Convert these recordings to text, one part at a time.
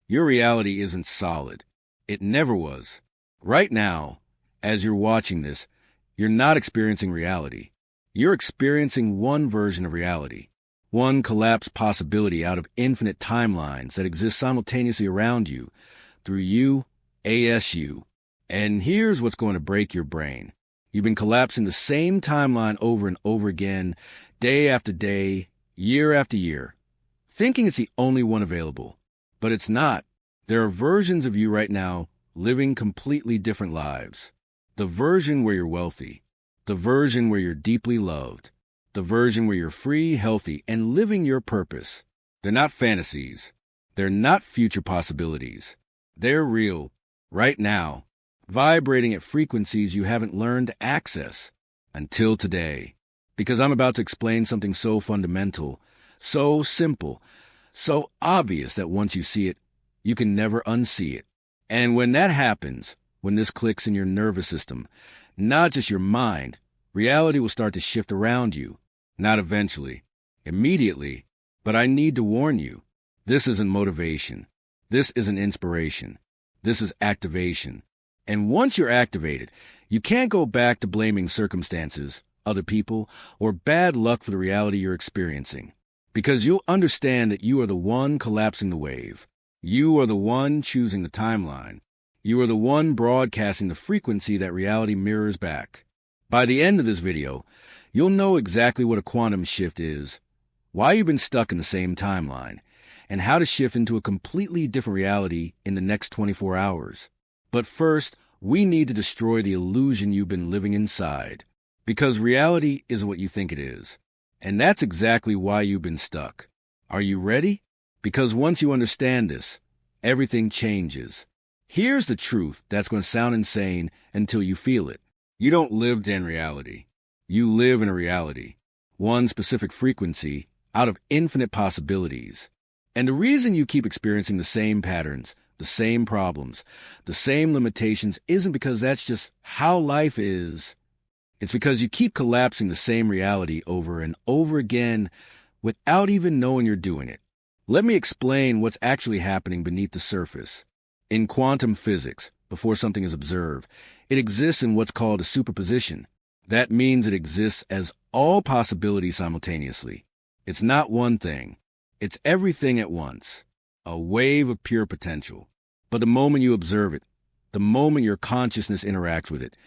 Your reality isn't solid. It never was. Right now, as you're watching this, you're not experiencing reality. You're experiencing one version of reality, one collapsed possibility out of infinite timelines that exist simultaneously around you, through you, ASU. And here's what's going to break your brain. You've been collapsing the same timeline over and over again, day after day, year after year, thinking it's the only one available. But it's not. There are versions of you right now living completely different lives. The version where you're wealthy, the version where you're deeply loved, the version where you're free, healthy, and living your purpose. They're not fantasies. They're not future possibilities. They're real, right now, vibrating at frequencies you haven't learned to access until today. Because I'm about to explain something so fundamental, so simple, so obvious that once you see it, you can never unsee it. And when that happens, when this clicks in your nervous system, not just your mind, reality will start to shift around you. Not eventually, immediately. But I need to warn you, this isn't motivation. This isn't inspiration. This is activation. And once you're activated, you can't go back to blaming circumstances, other people, or bad luck for the reality you're experiencing. Because you'll understand that you are the one collapsing the wave. You are the one choosing the timeline. You are the one broadcasting the frequency that reality mirrors back. By the end of this video, you'll know exactly what a quantum shift is, why you've been stuck in the same timeline, and how to shift into a completely different reality in the next 24 hours. But first, we need to destroy the illusion you've been living inside. Because reality isn't what you think it is. And that's exactly why you've been stuck. Are you ready? Because once you understand this, everything changes. Here's the truth that's going to sound insane until you feel it. You don't live in reality. You live in a reality. One specific frequency out of infinite possibilities. And the reason you keep experiencing the same patterns, the same problems, the same limitations isn't because that's just how life is. It's because you keep collapsing the same reality over and over again without even knowing you're doing it. Let me explain what's actually happening beneath the surface. In quantum physics, before something is observed, it exists in what's called a superposition. That means it exists as all possibilities simultaneously. It's not one thing. It's everything at once. A wave of pure potential. But the moment you observe it, the moment your consciousness interacts with it,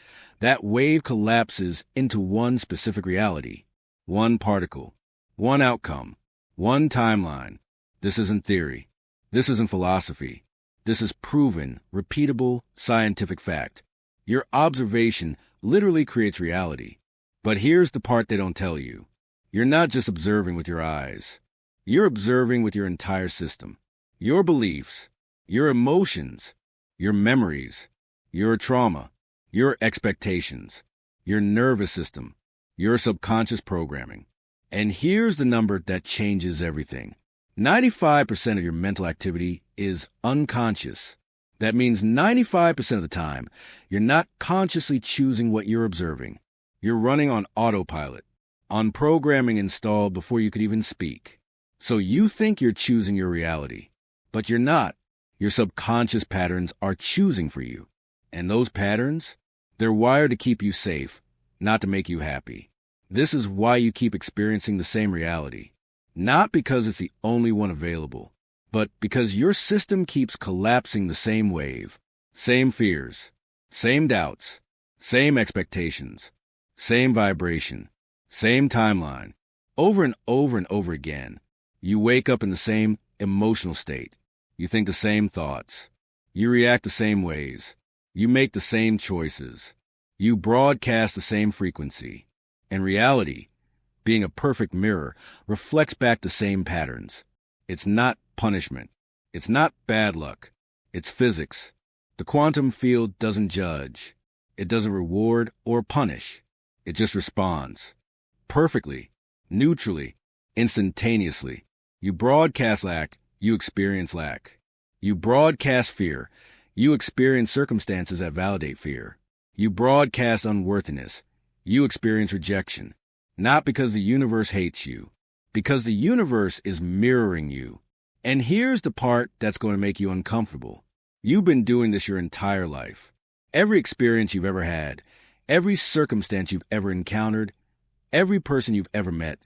that wave collapses into one specific reality. One particle. One outcome. One timeline. This isn't theory. This isn't philosophy. This is proven, repeatable, scientific fact. Your observation literally creates reality. But here's the part they don't tell you. You're not just observing with your eyes. You're observing with your entire system. Your beliefs, your emotions, your memories, your trauma, your expectations, your nervous system, your subconscious programming. And here's the number that changes everything. 95% of your mental activity is unconscious. That means 95% of the time, you're not consciously choosing what you're observing. You're running on autopilot, on programming installed before you could even speak. So you think you're choosing your reality, but you're not. Your subconscious patterns are choosing for you. And those patterns, they're wired to keep you safe, not to make you happy. This is why you keep experiencing the same reality. Not because it's the only one available, but because your system keeps collapsing the same wave, same fears, same doubts, same expectations, same vibration, same timeline, over and over and over again. You wake up in the same emotional state. You think the same thoughts. You react the same ways. You make the same choices. You broadcast the same frequency. And reality, being a perfect mirror, reflects back the same patterns. It's not punishment. It's not bad luck. It's physics. The quantum field doesn't judge. It doesn't reward or punish. It just responds. Perfectly, neutrally, instantaneously. You broadcast lack, you experience lack. You broadcast fear, you experience circumstances that validate fear. You broadcast unworthiness, you experience rejection. Not because the universe hates you, because the universe is mirroring you. And here's the part that's going to make you uncomfortable. You've been doing this your entire life. Every experience you've ever had, every circumstance you've ever encountered, every person you've ever met,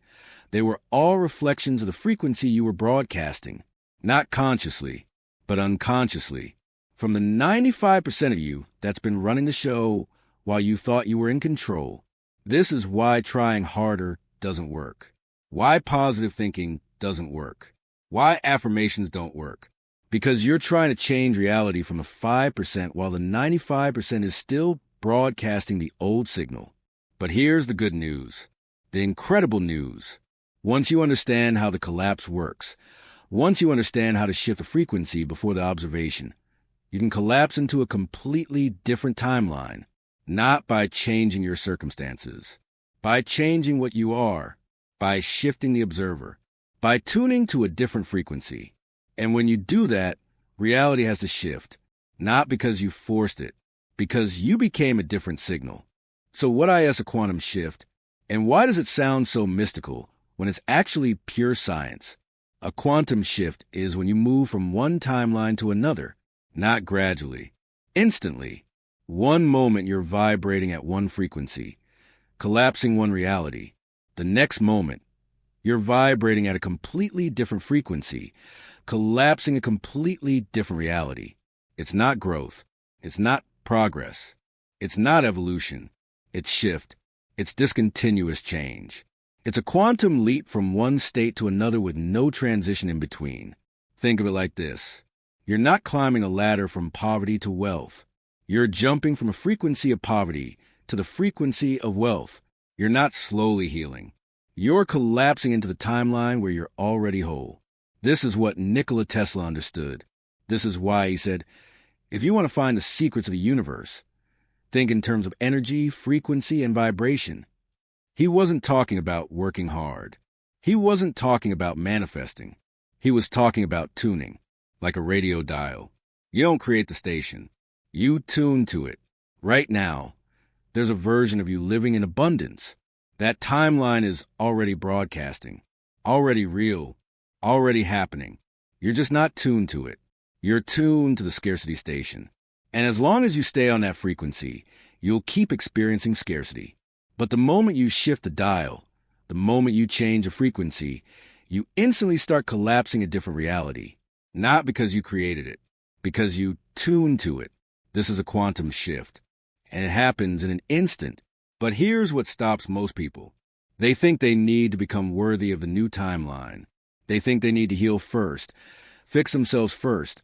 they were all reflections of the frequency you were broadcasting, not consciously, but unconsciously. From the 95% of you that's been running the show while you thought you were in control, this is why trying harder doesn't work. Why positive thinking doesn't work. Why affirmations don't work. Because you're trying to change reality from the 5% while the 95% is still broadcasting the old signal. But here's the good news. The incredible news. Once you understand how the collapse works, once you understand how to shift the frequency before the observation, you can collapse into a completely different timeline, not by changing your circumstances, by changing what you are, by shifting the observer, by tuning to a different frequency. And when you do that, reality has to shift, not because you forced it, because you became a different signal. So what is a quantum shift, and why does it sound so mystical when it's actually pure science? A quantum shift is when you move from one timeline to another, not gradually, instantly. One moment you're vibrating at one frequency, collapsing one reality. The next moment, you're vibrating at a completely different frequency, collapsing a completely different reality. It's not growth. It's not progress. It's not evolution. It's shift. It's discontinuous change. It's a quantum leap from one state to another with no transition in between. Think of it like this. You're not climbing a ladder from poverty to wealth. You're jumping from a frequency of poverty to the frequency of wealth. You're not slowly healing. You're collapsing into the timeline where you're already whole. This is what Nikola Tesla understood. This is why he said, if you want to find the secrets of the universe, think in terms of energy, frequency, and vibration. He wasn't talking about working hard. He wasn't talking about manifesting. He was talking about tuning, like a radio dial. You don't create the station. You tune to it. Right now, there's a version of you living in abundance. That timeline is already broadcasting, already real, already happening. You're just not tuned to it. You're tuned to the scarcity station. And as long as you stay on that frequency, you'll keep experiencing scarcity. But the moment you shift the dial, the moment you change a frequency, you instantly start collapsing a different reality. Not because you created it, because you tuned to it. This is a quantum shift. And it happens in an instant. But here's what stops most people. They think they need to become worthy of the new timeline. They think they need to heal first, fix themselves first,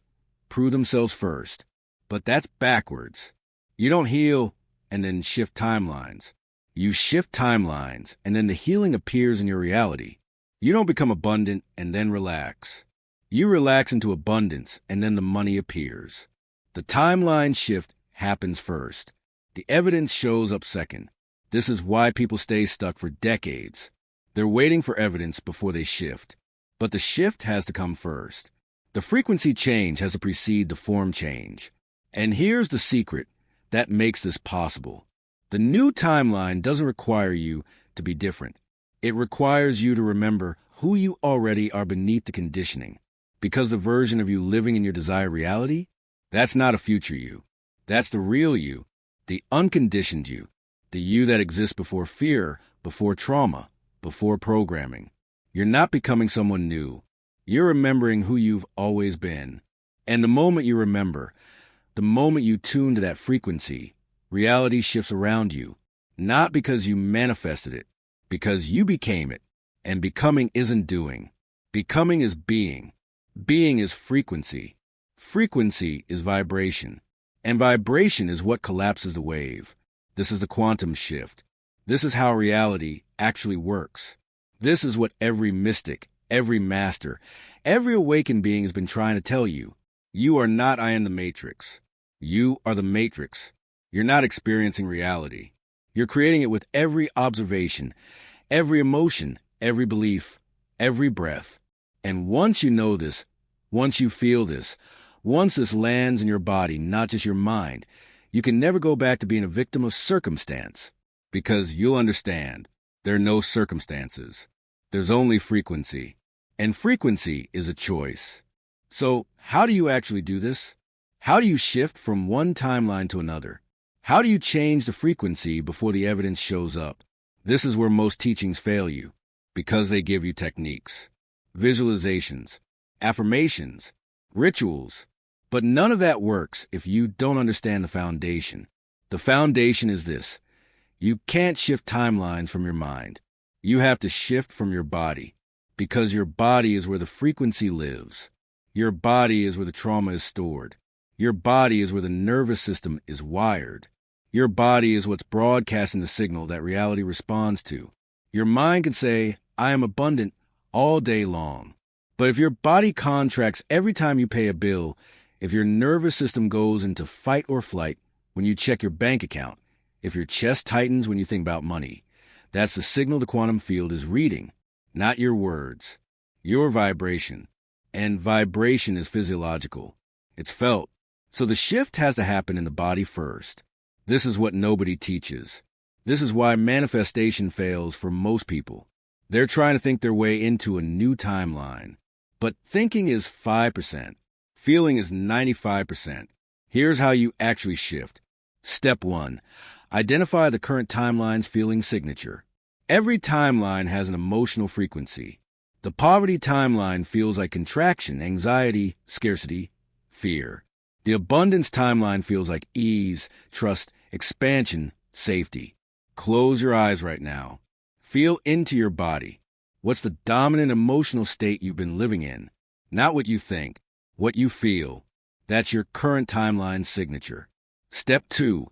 prove themselves first. But that's backwards. You don't heal and then shift timelines. You shift timelines, and then the healing appears in your reality. You don't become abundant and then relax. You relax into abundance, and then the money appears. The timeline shift happens first. The evidence shows up second. This is why people stay stuck for decades. They're waiting for evidence before they shift. But the shift has to come first. The frequency change has to precede the form change. And here's the secret that makes this possible. The new timeline doesn't require you to be different. It requires you to remember who you already are beneath the conditioning. Because the version of you living in your desired reality, that's not a future you. That's the real you, the unconditioned you, the you that exists before fear, before trauma, before programming. You're not becoming someone new. You're remembering who you've always been. And the moment you remember, the moment you tune to that frequency, reality shifts around you, not because you manifested it, because you became it. And becoming isn't doing. Becoming is being. Being is frequency. Frequency is vibration. And vibration is what collapses the wave. This is the quantum shift. This is how reality actually works. This is what every mystic, every master, every awakened being has been trying to tell you. You are not I in the Matrix. You are the Matrix. You're not experiencing reality. You're creating it with every observation, every emotion, every belief, every breath. And once you know this, once you feel this, once this lands in your body, not just your mind, you can never go back to being a victim of circumstance. Because you'll understand, there are no circumstances. There's only frequency. And frequency is a choice. So, how do you actually do this? How do you shift from one timeline to another? How do you change the frequency before the evidence shows up? This is where most teachings fail you, because they give you techniques, visualizations, affirmations, rituals. But none of that works if you don't understand the foundation. The foundation is this: you can't shift timelines from your mind. You have to shift from your body, because your body is where the frequency lives. Your body is where the trauma is stored. Your body is where the nervous system is wired. Your body is what's broadcasting the signal that reality responds to. Your mind can say, "I am abundant," all day long. But if your body contracts every time you pay a bill, if your nervous system goes into fight or flight when you check your bank account, if your chest tightens when you think about money, that's the signal the quantum field is reading, not your words, your vibration. And vibration is physiological. It's felt. So the shift has to happen in the body first. This is what nobody teaches. This is why manifestation fails for most people. They're trying to think their way into a new timeline. But thinking is 5%. Feeling is 95%. Here's how you actually shift. Step 1. Identify the current timeline's feeling signature. Every timeline has an emotional frequency. The poverty timeline feels like contraction, anxiety, scarcity, fear. The abundance timeline feels like ease, trust, expansion, safety. Close your eyes right now. Feel into your body. What's the dominant emotional state you've been living in? Not what you think, what you feel. That's your current timeline's signature. Step 2.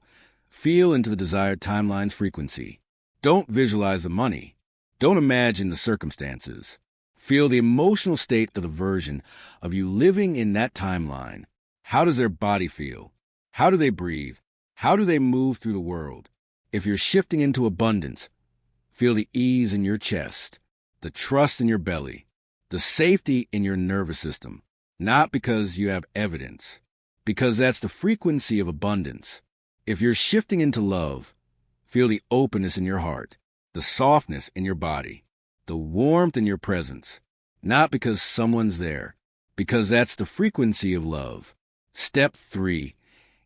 Feel into the desired timeline's frequency. Don't visualize the money. Don't imagine the circumstances. Feel the emotional state of the version of you living in that timeline. How does their body feel? How do they breathe? How do they move through the world? If you're shifting into abundance, feel the ease in your chest, the trust in your belly, the safety in your nervous system. Not because you have evidence, because that's the frequency of abundance. If you're shifting into love, feel the openness in your heart, the softness in your body, the warmth in your presence. Not because someone's there, because that's the frequency of love. Step 3.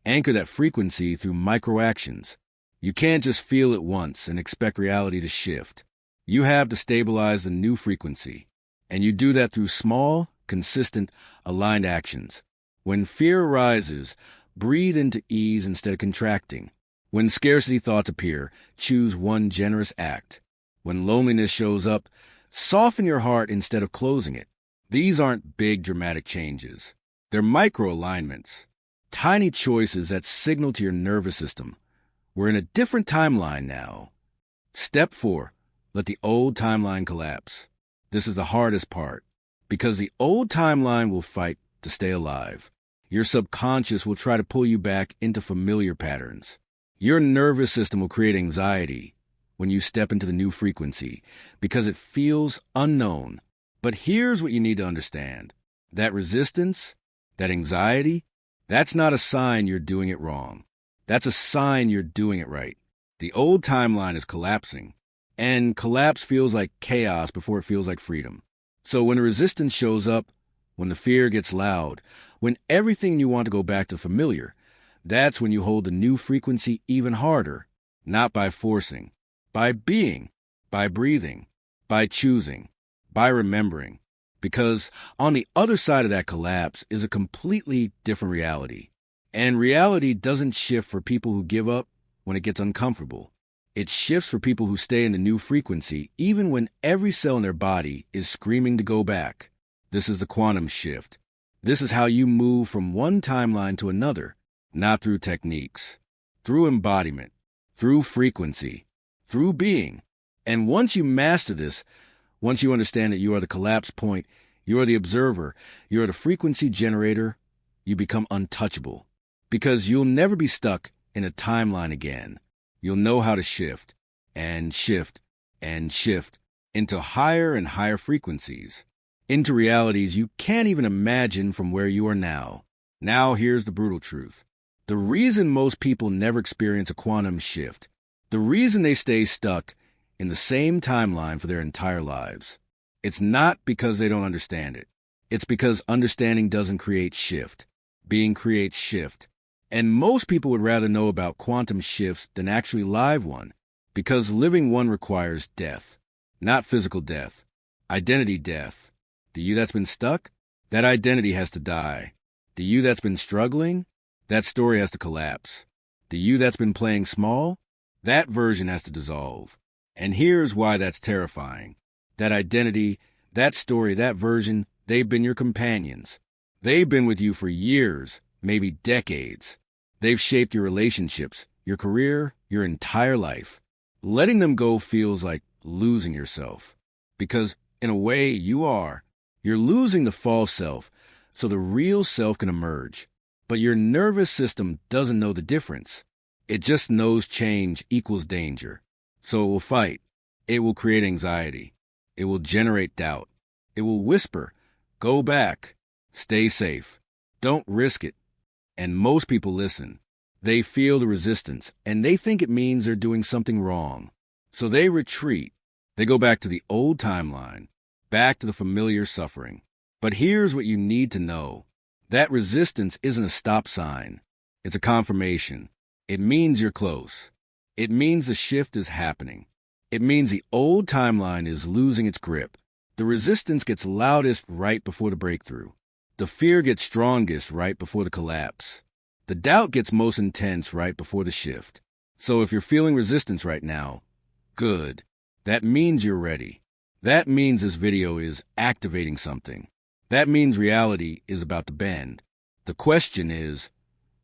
Anchor that frequency through micro-actions. You can't just feel it once and expect reality to shift. You have to stabilize the new frequency. And you do that through small, consistent, aligned actions. When fear arises, breathe into ease instead of contracting. When scarcity thoughts appear, choose one generous act. When loneliness shows up, soften your heart instead of closing it. These aren't big dramatic changes. They're micro-alignments. Tiny choices that signal to your nervous system. We're in a different timeline now. Step 4. Let the old timeline collapse. This is the hardest part, because the old timeline will fight to stay alive. Your subconscious will try to pull you back into familiar patterns. Your nervous system will create anxiety when you step into the new frequency, because it feels unknown. But here's what you need to understand. That resistance, that anxiety, that's not a sign you're doing it wrong. That's a sign you're doing it right. The old timeline is collapsing, and collapse feels like chaos before it feels like freedom. So when the resistance shows up, when the fear gets loud, when everything you want to go back to familiar, that's when you hold the new frequency even harder, not by forcing, by being, by breathing, by choosing, by remembering. Because on the other side of that collapse is a completely different reality. And reality doesn't shift for people who give up when it gets uncomfortable. It shifts for people who stay in the new frequency even when every cell in their body is screaming to go back. This is the quantum shift. This is how you move from one timeline to another, not through techniques, through embodiment, through frequency, through being. And once you master this, once you understand that you are the collapse point, you are the observer, you are the frequency generator, you become untouchable. Because you'll never be stuck in a timeline again. You'll know how to shift, and shift, and shift into higher and higher frequencies, into realities you can't even imagine from where you are now. Now here's the brutal truth. The reason most people never experience a quantum shift, the reason they stay stuck in the same timeline for their entire lives, It's not because they don't understand it. It's because understanding doesn't create shift. Being creates shift. And most people would rather know about quantum shifts than actually live one, because living one requires death. Not physical death. Identity death. The you that's been stuck? That identity has to die. The you that's been struggling? That story has to collapse. The you that's been playing small? That version has to dissolve. And here's why that's terrifying. That identity, that story, that version, they've been your companions. They've been with you for years, maybe decades. They've shaped your relationships, your career, your entire life. Letting them go feels like losing yourself. Because, in a way, you are. You're losing the false self, so the real self can emerge. But your nervous system doesn't know the difference. It just knows change equals danger. So it will fight. It will create anxiety. It will generate doubt. It will whisper, go back, stay safe, don't risk it. And most people listen. They feel the resistance, and they think it means they're doing something wrong. So they retreat. They go back to the old timeline, back to the familiar suffering. But here's what you need to know. That resistance isn't a stop sign. It's a confirmation. It means you're close. It means the shift is happening. It means the old timeline is losing its grip. The resistance gets loudest right before the breakthrough. The fear gets strongest right before the collapse. The doubt gets most intense right before the shift. So if you're feeling resistance right now, good. That means you're ready. That means this video is activating something. That means reality is about to bend. The question is,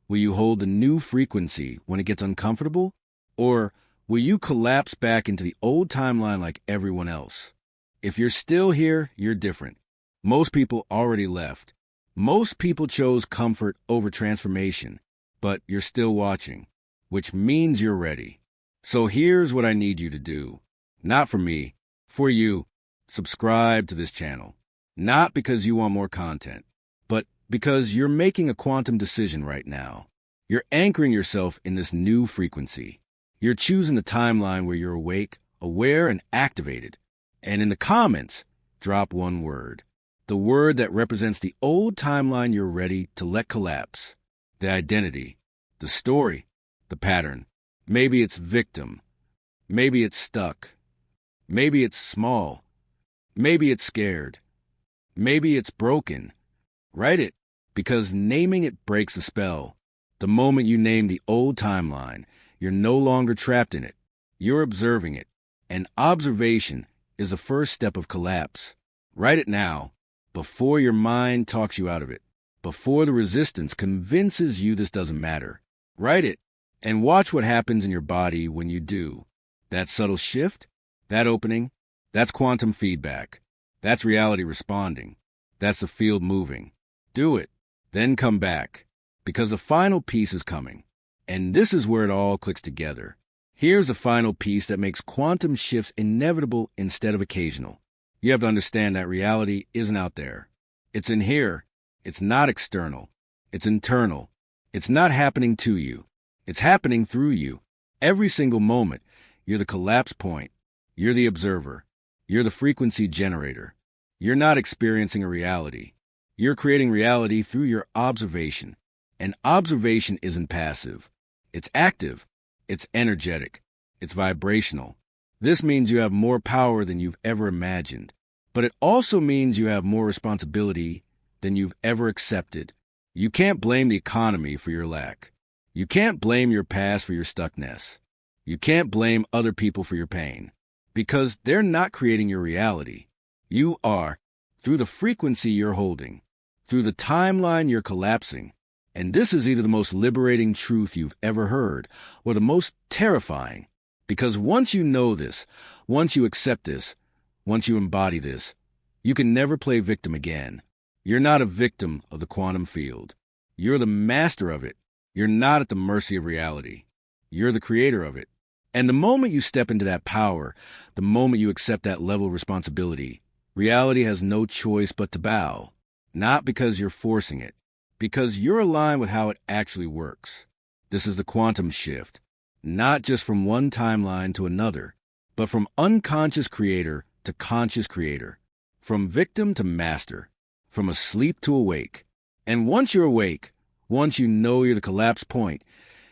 will you hold the new frequency when it gets uncomfortable? Or will you collapse back into the old timeline like everyone else? If you're still here, you're different. Most people already left. Most people chose comfort over transformation, but you're still watching, which means you're ready. So here's what I need you to do. Not for me, for you. Subscribe to this channel. Not because you want more content, but because you're making a quantum decision right now. You're anchoring yourself in this new frequency. You're choosing the timeline where you're awake, aware, and activated. And in the comments, drop one word. The word that represents the old timeline you're ready to let collapse. The identity, the story, the pattern. Maybe it's victim. Maybe it's stuck. Maybe it's small. Maybe it's scared. Maybe it's broken. Write it, because naming it breaks the spell. The moment you name the old timeline, you're no longer trapped in it. You're observing it. And observation is the first step of collapse. Write it now, before your mind talks you out of it, before the resistance convinces you this doesn't matter. Write it, and watch what happens in your body when you do. That subtle shift, that opening, that's quantum feedback. That's reality responding. That's the field moving. Do it, then come back, because the final piece is coming. And this is where it all clicks together. Here's the final piece that makes quantum shifts inevitable instead of occasional. You have to understand that reality isn't out there. It's in here. It's not external. It's internal. It's not happening to you. It's happening through you. Every single moment, you're the collapse point. You're the observer. You're the frequency generator. You're not experiencing a reality. You're creating reality through your observation. And observation isn't passive. It's active. It's energetic. It's vibrational. This means you have more power than you've ever imagined. But it also means you have more responsibility than you've ever accepted. You can't blame the economy for your lack. You can't blame your past for your stuckness. You can't blame other people for your pain, because they're not creating your reality. You are, through the frequency you're holding, through the timeline you're collapsing. And this is either the most liberating truth you've ever heard, or the most terrifying. Because once you know this, once you accept this, once you embody this, you can never play victim again. You're not a victim of the quantum field. You're the master of it. You're not at the mercy of reality. You're the creator of it. And the moment you step into that power, the moment you accept that level of responsibility, reality has no choice but to bow. Not because you're forcing it, because you're aligned with how it actually works. This is the quantum shift, not just from one timeline to another, but from unconscious creator to conscious creator. from victim to master, from asleep to awake. And once you're awake, once you know you're the collapse point,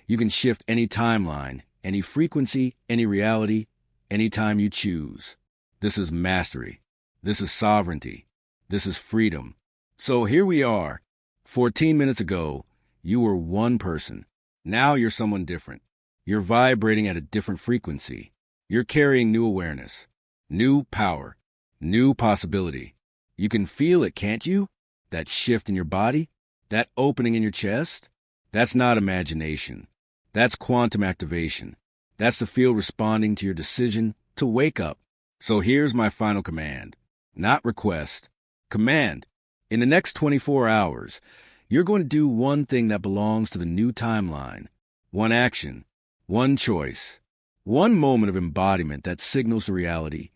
you can shift any timeline, any frequency, any reality, anytime you choose. This is mastery. This is sovereignty. This is freedom. So here we are. 14 minutes ago, you were one person. Now you're someone different. You're vibrating at a different frequency. You're carrying new awareness, new power, new possibility. You can feel it, can't you? That shift in your body, that opening in your chest. That's not imagination. That's quantum activation. That's the field responding to your decision to wake up. So here's my final command, not request. Command. In the next 24 hours, you're going to do one thing that belongs to the new timeline. One action, one choice, one moment of embodiment that signals to reality.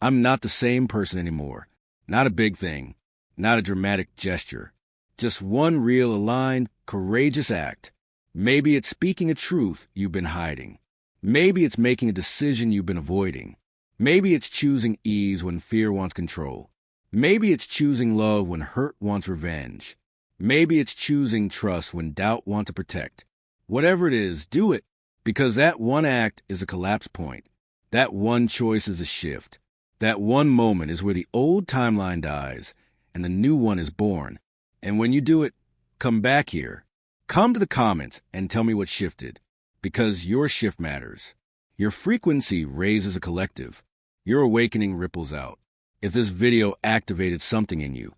I'm not the same person anymore. Not a big thing, not a dramatic gesture. Just one real, aligned, courageous act. Maybe it's speaking a truth you've been hiding. Maybe it's making a decision you've been avoiding. Maybe it's choosing ease when fear wants control. Maybe it's choosing love when hurt wants revenge. Maybe it's choosing trust when doubt wants to protect. Whatever it is, do it, because that one act is a collapse point. That one choice is a shift. That one moment is where the old timeline dies and the new one is born. And when you do it, come back here. Come to the comments and tell me what shifted, because your shift matters. Your frequency raises a collective. Your awakening ripples out. If this video activated something in you,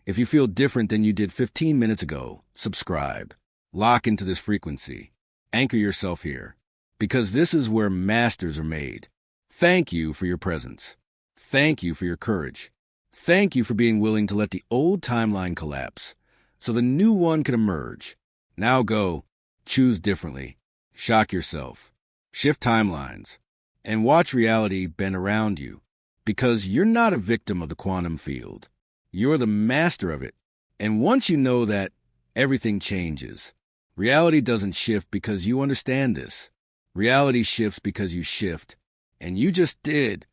if you feel different than you did 15 minutes ago, subscribe. Lock into this frequency. Anchor yourself here, because this is where masters are made. Thank you for your presence. Thank you for your courage. Thank you for being willing to let the old timeline collapse so the new one can emerge. Now go, choose differently, shock yourself, shift timelines, and watch reality bend around you, because you're not a victim of the quantum field. You're the master of it. And once you know that, everything changes. Reality doesn't shift because you understand this. Reality shifts because you shift. And you just did.